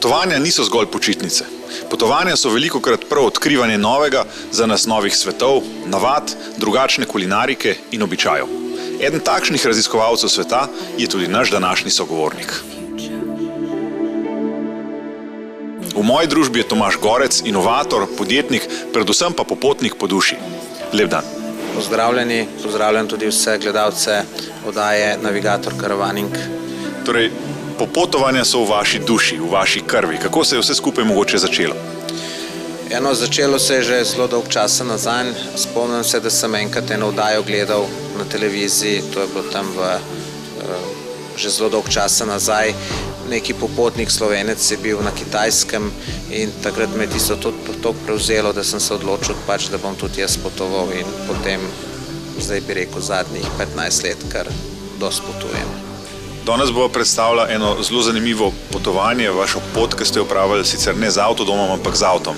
Potovanja niso zgolj počitnice. Potovanja so velikokrat prav odkrivanje novega, za nas novih svetov, navad, drugačne kulinarike in običajev. Eden takšnih raziskovalcev sveta je tudi naš današnji sogovornik. V moji družbi je Tomaž Gorec, inovator, podjetnik, predvsem pa popotnik po duši. Lep dan. Pozdravljeni, pozdravljam tudi vse gledalce oddaje Navigator Karavaning. Torej, popotovanja so v vaši duši, v vaši krvi. Kako se je vse skupaj mogoče začelo? Začelo se je že zelo dolg časa nazaj. Spomnim se, da sem enkrat eno oddajo gledal na televiziji, to je bilo tam že zelo dolg časa nazaj. Neki popotnik Slovenec je bil na Kitajskem in takrat me je tisto toliko prevzelo, da sem se odločil, da bom tudi jaz potoval in potem, zdaj bi rekel, zadnjih 15 let, kar dosti potujem. Danes bo predstavila eno zelo zanimivo potovanje, vašo pot, ki ste jo opravili sicer ne z avtodomom, ampak z avtom.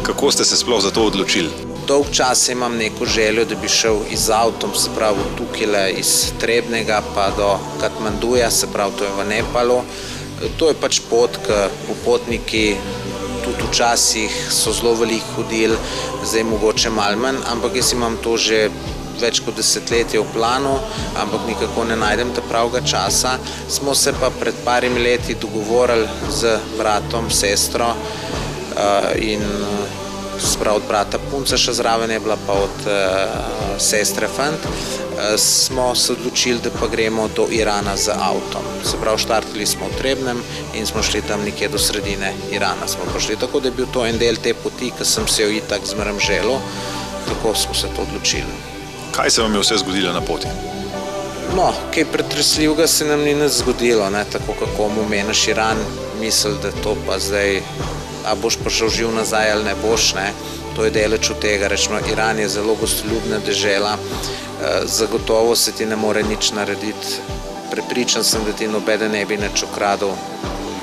Kako ste se sploh za to odločili? Dolg čas imam neko željo, da bi šel z avtom, se pravi tukaj iz Trebnjega pa do Katmanduja, se pravi to je v Nepalu. To je pač pot, ki popotniki tudi včasih so zelo veliko hodili, zdaj mogoče malo manj, ampak jaz imam to že več kot desetletje v planu, ampak nikako ne najdem ta pravega časa. Smo se pa pred parimi leti dogovorili z bratom, sestro in sprav od brata punca še zraven je bila pa od sestre fant, smo se odločili, da pa gremo do Irana z avtom. Se pravi, štartili smo v Trebnjem in smo šli tam nekje do sredine Irana smo prišli. Tako da je bil to en del te poti, ki sem se jo itak zmeraj želel, tako smo se to odločili. Kaj se vam je vse zgodilo na poti? Kaj pretresljivega se nam ni nič zgodilo, tako kako mu meniš Iran, misli, da to pa zdaj, a boš prišel živ nazaj ali ne boš, to je deleč od tega. Rečemo, Iran je zelo gostoljubna dežela, zagotovo se ti ne more nič narediti. Prepričan sem, da ti nobeden ne bi nič ukradel,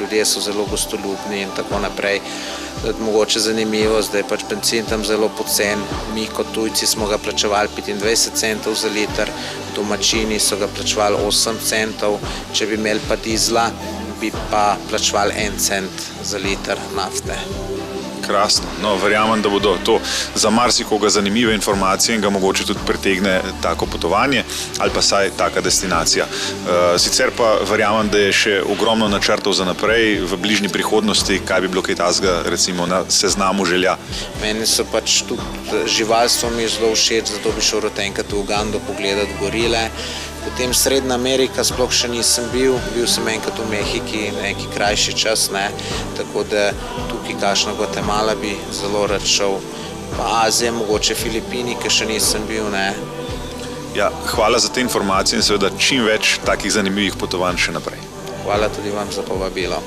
ljudje so zelo gostoljubni in tako naprej. Mogoče zanimivo, da je pač bencin tam zelo pocen, mi kot tujci smo ga plačevali 25 centov za liter, domačini so ga plačevali 8 centov, če bi imeli pa dizla, bi pa plačevali 1 cent za liter nafte. Krasno. Verjamem, da bodo to za marsikoga zanimive informacije in ga mogoče tudi pritegne tako potovanje ali pa saj taka destinacija. Sicer pa verjamem, da je še ogromno načrtov za naprej v bližnji prihodnosti, kaj bi bilo kaj takega recimo na seznamu želja. Meni so pač tudi živalstvo mi je zelo všeč, zato bi šel enkrat v Ugando pogledati gorile. Potem Srednja Amerika sploh še nisem bil sem enkrat v Mehiki, neki krajši čas, tako da tukaj kakšna Gvatemala bi zelo rad šel, pa Azija, mogoče Filipini, ki še nisem bil. Hvala za te informacije in seveda čim več takih zanimivih potovanj še naprej. Hvala tudi vam za povabilo.